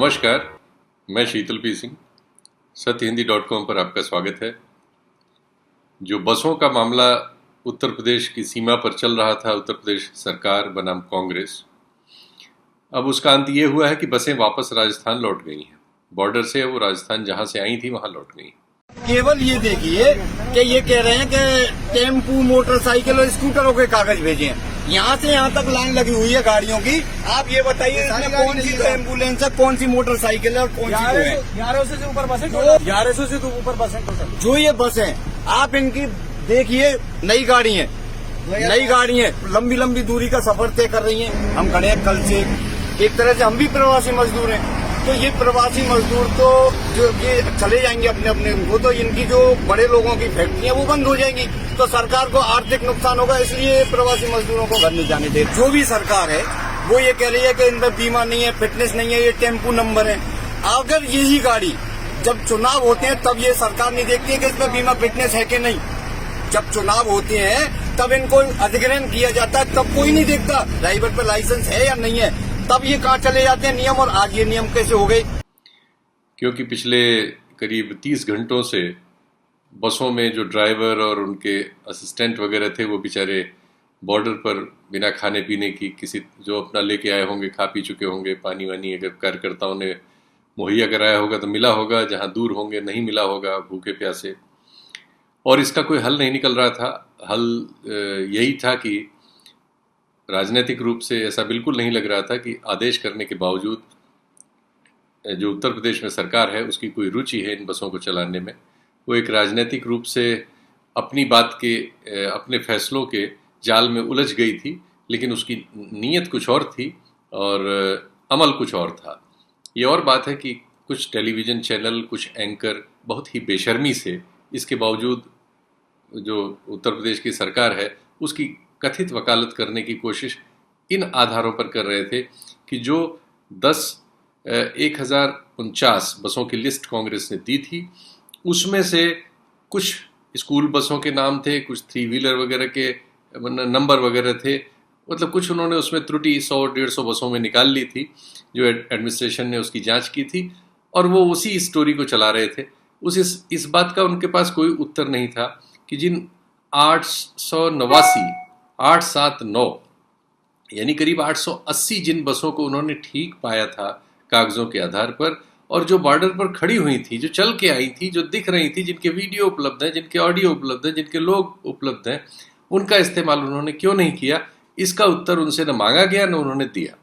नमस्कार, मैं शीतल पी सिंह। सत्यहिंदी.com पर आपका स्वागत है। जो बसों का मामला उत्तर प्रदेश की सीमा पर चल रहा था, उत्तर प्रदेश सरकार बनाम कांग्रेस, अब उसका अंत ये हुआ है कि बसें वापस राजस्थान लौट गई हैं। बॉर्डर से वो राजस्थान जहां से आई थी वहां लौट गई। केवल ये देखिए कि ये कह रहे हैं कि टेम्पू, मोटरसाइकिल और स्कूटरों के कागज भेजे हैं। यहाँ से यहाँ तक लाइन लगी हुई है गाड़ियों की। आप ये बताइए इसमें कौन सी तो एम्बुलेंस है, कौन सी मोटरसाइकिल है और कौन सी है? 1100 से ऊपर बसें, 1100 से ऊपर बसें टोटल। जो ये बस है, आप इनकी देखिए, नई गाड़ी है, लंबी लंबी दूरी का सफर तय कर रही है। हम खड़े हैं कल से, एक तरह से हम भी प्रवासी मजदूर हैं। तो ये प्रवासी मजदूर तो जो ये चले जाएंगे अपने अपने उनको, तो इनकी जो बड़े लोगों की फैक्ट्रियां वो बंद हो जाएंगी, तो सरकार को आर्थिक नुकसान होगा। इसलिए प्रवासी मजदूरों को घर नहीं जाने दे। जो भी सरकार है वो ये कह रही है कि इनमें बीमा नहीं है, फिटनेस नहीं है, ये टेम्पू नंबर है। अगर यही गाड़ी जब चुनाव होते हैं तब ये सरकार नहीं देखती है कि इसमें बीमा फिटनेस है कि नहीं। जब चुनाव होते हैं तब इनको अधिग्रहण किया जाता है, तब कोई नहीं देखता ड्राइवर पे लाइसेंस है या नहीं है, तब ये कहाँ चले जाते हैं नियम। और आज ये नियम कैसे हो गए? क्योंकि पिछले करीब 30 घंटों से बसों में जो ड्राइवर और उनके असिस्टेंट वगैरह थे वो बेचारे बॉर्डर पर बिना खाने पीने की, किसी जो अपना लेके आए होंगे, खा पी चुके होंगे, पानी वानी अगर कार्यकर्ताओं ने मुहैया कराया होगा तो मिला होगा, जहां दूर होंगे नहीं मिला होगा, भूखे प्यासे। और इसका कोई हल नहीं निकल रहा था। हल यही था कि राजनीतिक रूप से ऐसा बिल्कुल नहीं लग रहा था कि आदेश करने के बावजूद जो उत्तर प्रदेश में सरकार है उसकी कोई रुचि है इन बसों को चलाने में। वो एक राजनीतिक रूप से अपनी बात के, अपने फैसलों के जाल में उलझ गई थी, लेकिन उसकी नीयत कुछ और थी और अमल कुछ और था। ये और बात है कि कुछ टेलीविज़न चैनल, कुछ एंकर बहुत ही बेशर्मी से इसके बावजूद जो उत्तर प्रदेश की सरकार है उसकी कथित वकालत करने की कोशिश इन आधारों पर कर रहे थे कि जो 1049 बसों की लिस्ट कांग्रेस ने दी थी, उसमें से कुछ स्कूल बसों के नाम थे, कुछ 3 व्हीलर वगैरह के नंबर वगैरह थे। मतलब कुछ उन्होंने उसमें त्रुटि 100-150 बसों में निकाल ली थी, जो एडमिनिस्ट्रेशन ने उसकी जांच की थी, और वो उसी स्टोरी को चला रहे थे। इस बात का उनके पास कोई उत्तर नहीं था कि जिन 879 यानी करीब 880 जिन बसों को उन्होंने ठीक पाया था कागजों के आधार पर, और जो बॉर्डर पर खड़ी हुई थी, जो चल के आई थी, जो दिख रही थी, जिनके वीडियो उपलब्ध हैं, जिनके ऑडियो उपलब्ध हैं, जिनके लोग उपलब्ध हैं, उनका इस्तेमाल उन्होंने क्यों नहीं किया? इसका उत्तर उनसे न मांगा गया न उन्होंने दिया।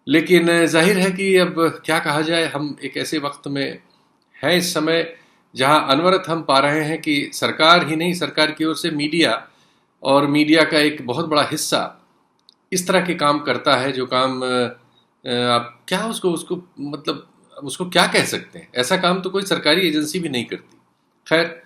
लेकिन जाहिर है कि अब क्या कहा जाए, हम एक ऐसे वक्त में हैं इस समय जहां अनवरत हम पा रहे हैं कि सरकार ही नहीं, सरकार की ओर से मीडिया और मीडिया का एक बहुत बड़ा हिस्सा इस तरह के काम करता है जो काम आप क्या उसको मतलब उसको क्या कह सकते हैं? ऐसा काम तो कोई सरकारी एजेंसी भी नहीं करती। खैर,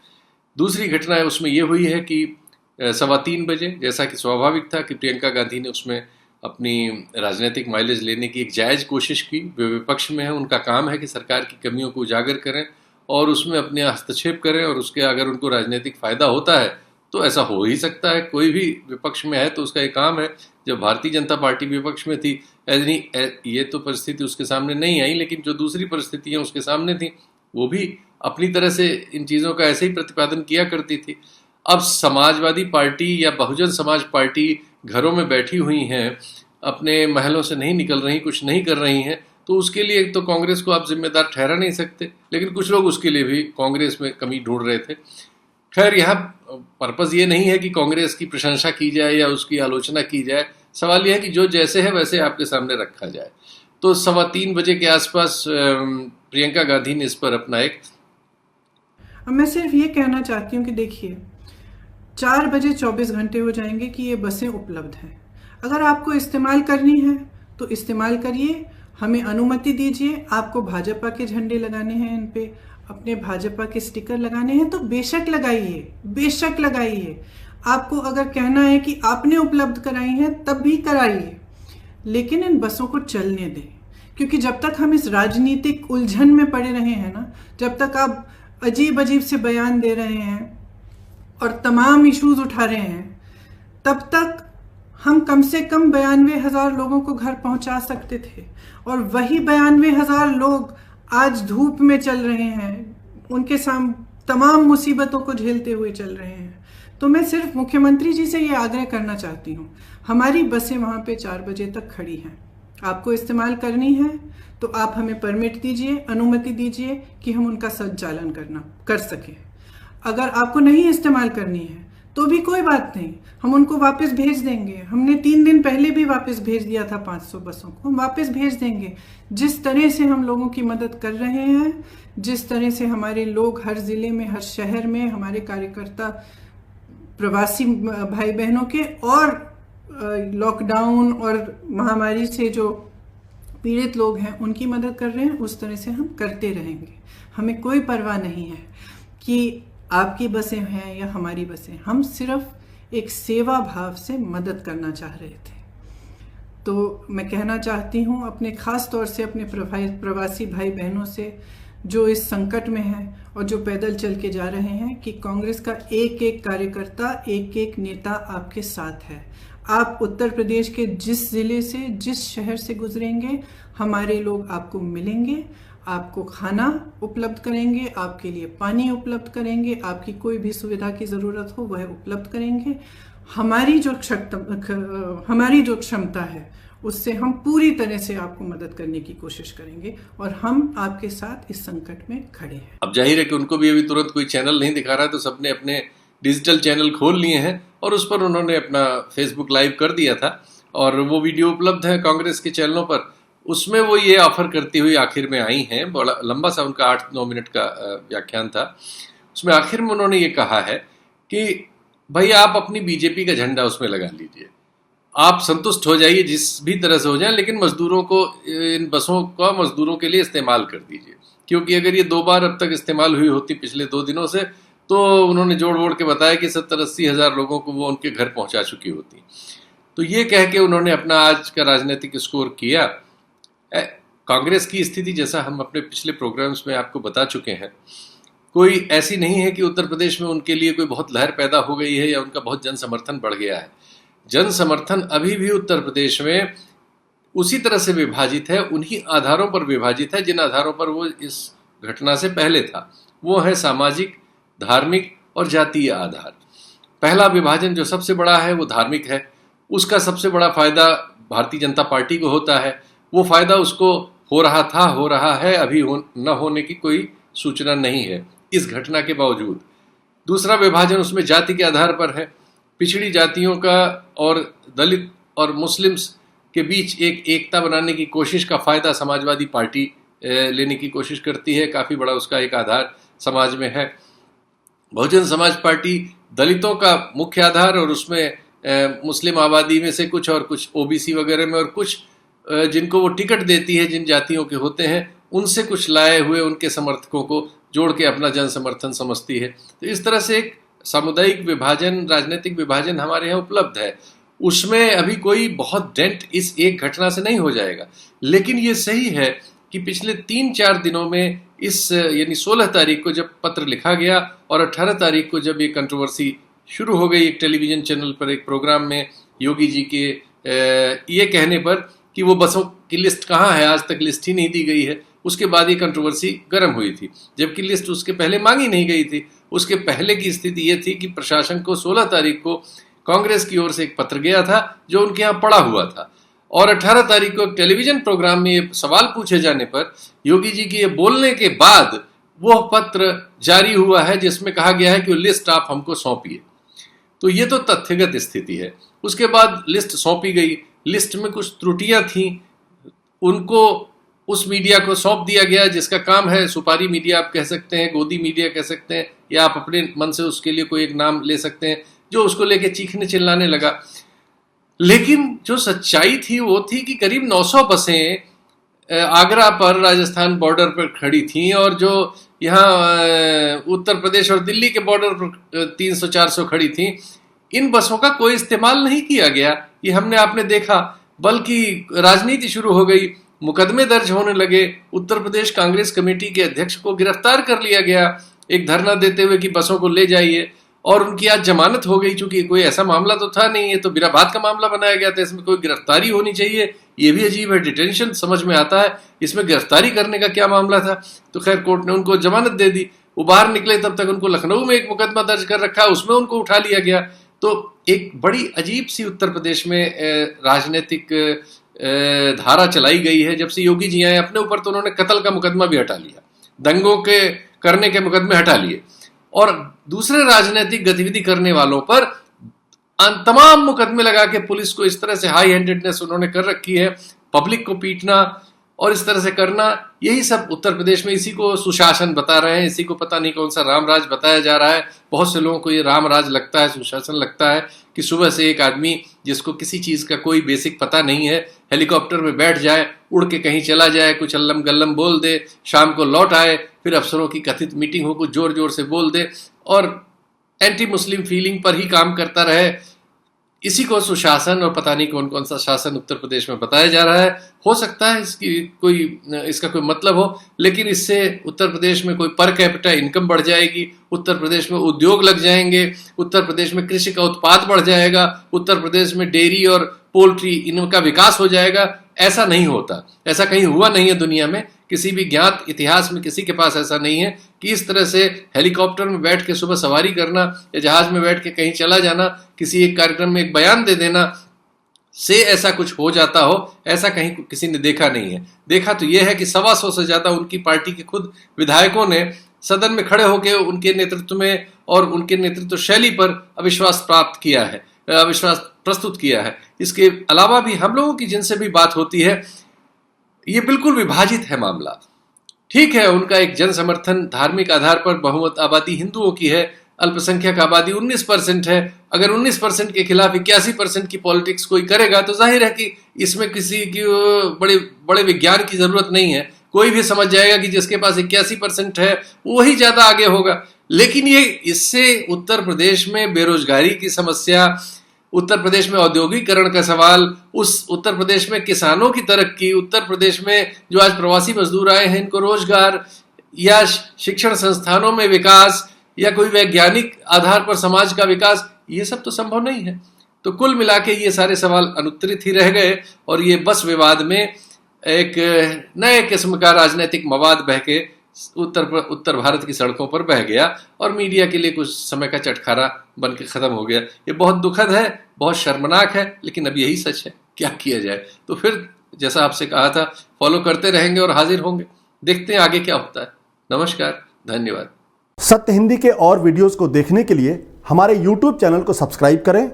दूसरी घटना है उसमें ये हुई है कि 3:15 बजे, जैसा कि स्वाभाविक था कि प्रियंका गांधी ने उसमें अपनी राजनीतिक माइलेज लेने की एक जायज़ कोशिश की। वे विपक्ष में है, उनका काम है कि सरकार की कमियों को उजागर करें और उसमें अपने हस्तक्षेप करें, और उसके अगर उनको राजनीतिक फ़ायदा होता है तो ऐसा हो ही सकता है। कोई भी विपक्ष में है तो उसका एक काम है। जब भारतीय जनता पार्टी विपक्ष में थी, ये तो परिस्थिति उसके सामने नहीं आई, लेकिन जो दूसरी परिस्थितियाँ उसके सामने थी वो भी अपनी तरह से इन चीज़ों का ऐसे ही प्रतिपादन किया करती थी। अब समाजवादी पार्टी या बहुजन समाज पार्टी घरों में बैठी हुई हैं, अपने महलों से नहीं निकल रही, कुछ नहीं कर रही हैं, तो उसके लिए तो कांग्रेस को आप जिम्मेदार ठहरा नहीं सकते, लेकिन कुछ लोग उसके लिए भी कांग्रेस में कमी ढूंढ रहे थे। खैर, यहाँ पर्पज़ ये नहीं है कि कांग्रेस की प्रशंसा की जाए या उसकी आलोचना की जाए। सवाल यह है कि जो जैसे है वैसे आपके सामने रखा जाए। तो 3:15 के आसपास प्रियंका गांधी ने इस पर अपना एक मैं सिर्फ ये कहना चाहती हूँ कि देखिए, 4 बजे 24 घंटे हो जाएंगे कि ये बसें उपलब्ध हैं। अगर आपको इस्तेमाल करनी है तो इस्तेमाल करिए, हमें अनुमति दीजिए। आपको भाजपा के झंडे लगाने हैं, इन पे अपने भाजपा के स्टिकर लगाने हैं तो बेशक लगाइए, बेशक लगाइए। आपको अगर कहना है कि आपने उपलब्ध कराई हैं तब भी कराइए, लेकिन इन बसों को चलने दें। क्योंकि जब तक हम इस राजनीतिक उलझन में पड़े रहे हैं ना, जब तक आप अजीब अजीब से बयान दे रहे हैं और तमाम इश्यूज उठा रहे हैं, तब तक हम कम से कम 92,000 लोगों को घर पहुंचा सकते थे। और वही 92,000 लोग आज धूप में चल रहे हैं, उनके सामने तमाम मुसीबतों को झेलते हुए चल रहे हैं। तो मैं सिर्फ मुख्यमंत्री जी से ये आग्रह करना चाहती हूँ, हमारी बसें वहाँ पे 4 बजे तक खड़ी हैं। आपको इस्तेमाल करनी है तो आप हमें परमिट दीजिए, अनुमति दीजिए कि हम उनका संचालन कर सकें। अगर आपको नहीं इस्तेमाल करनी है तो भी कोई बात नहीं, हम उनको वापस भेज देंगे। हमने 3 दिन पहले भी वापस भेज दिया था 500 बसों को, हम वापस भेज देंगे। जिस तरह से हम लोगों की मदद कर रहे हैं, जिस तरह से हमारे लोग हर ज़िले में, हर शहर में, हमारे कार्यकर्ता प्रवासी भाई बहनों के और लॉकडाउन और महामारी से जो पीड़ित लोग हैं उनकी मदद कर रहे हैं, उस तरह से हम करते रहेंगे। हमें कोई परवाह नहीं है कि आपकी बसें हैं या हमारी बसें, हम सिर्फ एक सेवा भाव से मदद करना चाह रहे थे। तो मैं कहना चाहती हूँ अपने ख़ास तौर से अपने प्रवासी भाई बहनों से जो इस संकट में हैं और जो पैदल चल के जा रहे हैं, कि कांग्रेस का एक एक कार्यकर्ता, एक एक नेता आपके साथ है। आप उत्तर प्रदेश के जिस ज़िले से, जिस शहर से गुजरेंगे, हमारे लोग आपको मिलेंगे, आपको खाना उपलब्ध करेंगे, आपके लिए पानी उपलब्ध करेंगे, आपकी कोई भी सुविधा की ज़रूरत हो वह उपलब्ध करेंगे। हमारी जो क्षमता है उससे हम पूरी तरह से आपको मदद करने की कोशिश करेंगे और हम आपके साथ इस संकट में खड़े हैं। अब जाहिर है कि उनको भी अभी तुरंत कोई चैनल नहीं दिखा रहा है, तो सबने अपने डिजिटल चैनल खोल लिए हैं और उस पर उन्होंने अपना फेसबुक लाइव कर दिया था और वो वीडियो उपलब्ध है कांग्रेस के चैनलों पर। उसमें वो ये ऑफर करती हुई आखिर में आई हैं, बड़ा लंबा सा उनका 8-9 मिनट का व्याख्यान था। उसमें आखिर में उन्होंने ये कहा है कि भाई आप अपनी बीजेपी का झंडा उसमें लगा लीजिए, आप संतुष्ट हो जाइए जिस भी तरह से हो जाए, लेकिन मजदूरों को, इन बसों का मजदूरों के लिए इस्तेमाल कर दीजिए। क्योंकि अगर ये 2 बार अब तक इस्तेमाल हुई होती पिछले 2 दिनों से, तो उन्होंने जोड़ वोड़ के बताया कि 70-80 हज़ार लोगों को वो उनके घर पहुंचा चुकी होती। तो ये कह के उन्होंने अपना आज का राजनीतिक स्कोर किया। कांग्रेस की स्थिति, जैसा हम अपने पिछले प्रोग्राम्स में आपको बता चुके हैं, कोई ऐसी नहीं है कि उत्तर प्रदेश में उनके लिए कोई बहुत लहर पैदा हो गई है या उनका बहुत जन समर्थन बढ़ गया है। जन समर्थन अभी भी उत्तर प्रदेश में उसी तरह से विभाजित है, उन्हीं आधारों पर विभाजित है जिन आधारों पर वो इस घटना से पहले था। वो है सामाजिक, धार्मिक और जातीय आधार। पहला विभाजन जो सबसे बड़ा है वो धार्मिक है, उसका सबसे बड़ा फायदा भारतीय जनता पार्टी को होता है। वो फायदा उसको हो रहा था, हो रहा है, अभी न होने की कोई सूचना नहीं है इस घटना के बावजूद। दूसरा विभाजन उसमें जाति के आधार पर है। पिछड़ी जातियों का और दलित और मुस्लिम्स के बीच एक एकता बनाने की कोशिश का फायदा समाजवादी पार्टी लेने की कोशिश करती है। काफ़ी बड़ा उसका एक आधार समाज में है। बहुजन समाज पार्टी दलितों का मुख्य आधार और उसमें मुस्लिम आबादी में से कुछ और कुछ ओबीसी वगैरह में और कुछ जिनको वो टिकट देती है, जिन जातियों के होते हैं, उनसे कुछ लाए हुए उनके समर्थकों को जोड़ के अपना जन समर्थन समझती है। तो इस तरह से एक सामुदायिक विभाजन, राजनीतिक विभाजन हमारे यहाँ उपलब्ध है। उसमें अभी कोई बहुत डेंट इस एक घटना से नहीं हो जाएगा। लेकिन ये सही है कि पिछले 3-4 दिनों में इस यानी 16 तारीख को जब पत्र लिखा गया और 18 तारीख को जब ये कंट्रोवर्सी शुरू हो गई एक टेलीविज़न चैनल पर एक प्रोग्राम में योगी जी के ये कहने पर कि वो बसों की लिस्ट कहाँ है, आज तक लिस्ट ही नहीं दी गई है, उसके बाद ये कंट्रोवर्सी गर्म हुई थी। जबकि लिस्ट उसके पहले मांगी नहीं गई थी। उसके पहले की स्थिति ये थी कि प्रशासन को 16 तारीख को कांग्रेस की ओर से एक पत्र गया था जो उनके यहाँ पड़ा हुआ था और 18 तारीख को टेलीविजन प्रोग्राम में ये सवाल पूछे जाने पर योगी जी के ये बोलने के बाद वो पत्र जारी हुआ है जिसमें कहा गया है कि वो लिस्ट आप हमको सौंपिए। तो ये तो तथ्यगत स्थिति है। उसके बाद लिस्ट सौंपी गई, लिस्ट में कुछ त्रुटियां थी, उनको उस मीडिया को सौंप दिया गया जिसका काम है, सुपारी मीडिया आप कह सकते हैं, गोदी मीडिया कह सकते हैं, या आप अपने मन से उसके लिए कोई एक नाम ले सकते हैं, जो उसको लेके चीखने चिल्लाने लगा। लेकिन जो सच्चाई थी वो थी कि करीब 900 बसें आगरा पर राजस्थान बॉर्डर पर खड़ी थीं, और जो यहाँ उत्तर प्रदेश और दिल्ली के बॉर्डर पर 300-400 खड़ी थीं, इन बसों का कोई इस्तेमाल नहीं किया गया। ये हमने आपने देखा, बल्कि राजनीति शुरू हो गई, मुकदमे दर्ज होने लगे। उत्तर प्रदेश कांग्रेस कमेटी के अध्यक्ष को गिरफ्तार कर लिया गया एक धरना देते हुए कि बसों को ले जाइए, और उनकी आज जमानत हो गई। चूंकि कोई ऐसा मामला तो था नहीं, ये तो बिराबाद का मामला बनाया गया था, इसमें कोई गिरफ्तारी होनी चाहिए, ये भी अजीब है। डिटेंशन समझ में आता है, इसमें गिरफ्तारी करने का क्या मामला था। तो खैर कोर्ट ने उनको जमानत दे दी, वो बाहर निकले तब तक उनको लखनऊ में एक मुकदमा दर्ज कर रखा, उसमें उनको उठा लिया गया। तो एक बड़ी अजीब सी उत्तर प्रदेश में राजनीतिक धारा चलाई गई है। जब से योगी जी आए अपने ऊपर तो उन्होंने कत्ल का मुकदमा भी हटा लिया, दंगों के करने के मुकदमे हटा लिए, और दूसरे राजनीतिक गतिविधि करने वालों पर तमाम मुकदमे लगा के पुलिस को इस तरह से हाई हैंडेडनेस उन्होंने कर रखी है, पब्लिक को पीटना और इस तरह से करना, यही सब उत्तर प्रदेश में, इसी को सुशासन बता रहे हैं, इसी को पता नहीं कौन सा रामराज बताया जा रहा है। बहुत से लोगों को ये रामराज लगता है, सुशासन लगता है कि सुबह से एक आदमी जिसको किसी चीज़ का कोई बेसिक पता नहीं है, हेलीकॉप्टर में बैठ जाए, उड़ के कहीं चला जाए, कुछ अल्लम गल्लम बोल दे, शाम को लौट आए, फिर अफसरों की कथित मीटिंग हो, कुछ जोर जोर से बोल दे और एंटी मुस्लिम फीलिंग पर ही काम करता रहे। इसी को सुशासन और पता नहीं कौन कौन सा शासन उत्तर प्रदेश में बताया जा रहा है। हो सकता है इसका कोई मतलब हो, लेकिन इससे उत्तर प्रदेश में कोई पर कैपिटा इनकम बढ़ जाएगी, उत्तर प्रदेश में उद्योग लग जाएंगे, उत्तर प्रदेश में कृषि का उत्पाद बढ़ जाएगा, उत्तर प्रदेश में डेयरी और पोल्ट्री इनका विकास हो जाएगा। ऐसा नहीं होता, ऐसा कहीं हुआ नहीं है दुनिया में, किसी भी ज्ञात इतिहास में किसी के पास ऐसा नहीं है कि इस तरह से हेलीकॉप्टर में बैठ के सुबह सवारी करना या जहाज में बैठ के कहीं चला जाना, किसी एक कार्यक्रम में एक बयान दे देना से ऐसा कुछ हो जाता हो, ऐसा कहीं किसी ने देखा नहीं है। देखा तो यह है कि 125 से ज्यादा उनकी पार्टी के खुद विधायकों ने सदन में खड़े होकर उनके नेतृत्व में और उनके नेतृत्व शैली पर अविश्वास प्रस्तुत किया है। इसके अलावा भी हम लोगों की जिनसे भी बात होती है, ये बिल्कुल विभाजित है मामला। ठीक है, उनका एक जन समर्थन धार्मिक आधार पर बहुमत आबादी हिंदुओं की है, अल्पसंख्यक आबादी 19% है। अगर 19% के खिलाफ 81% की पॉलिटिक्स कोई करेगा तो जाहिर है कि इसमें किसी की बड़े विज्ञान की जरूरत नहीं है, कोई भी समझ जाएगा कि जिसके पास 81% है वही ज्यादा आगे होगा। लेकिन ये इससे उत्तर प्रदेश में बेरोजगारी की समस्या, उत्तर प्रदेश में औद्योगिकरण का सवाल, उस उत्तर प्रदेश में किसानों की तरक्की, उत्तर प्रदेश में जो आज प्रवासी मजदूर आए हैं इनको रोजगार, या शिक्षण संस्थानों में विकास, या कोई वैज्ञानिक आधार पर समाज का विकास, ये सब तो संभव नहीं है। तो कुल मिला के ये सारे सवाल अनुत्तरित ही रह गए, और ये बस विवाद में एक नए किस्म का राजनीतिक मवाद बह के उत्तर भारत की सड़कों पर बह गया, और मीडिया के लिए कुछ समय का चटखारा बन के खत्म हो गया। ये बहुत दुखद है, बहुत शर्मनाक है, लेकिन अब यही सच है, क्या किया जाए। तो फिर जैसा आपसे कहा था, फॉलो करते रहेंगे और हाजिर होंगे, देखते हैं आगे क्या होता है। नमस्कार, धन्यवाद। सत्य हिंदी के और वीडियोस को देखने के लिए हमारे YouTube चैनल को सब्सक्राइब करें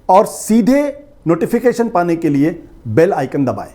और सीधे नोटिफिकेशन पाने के लिए बेल आइकन दबाएं।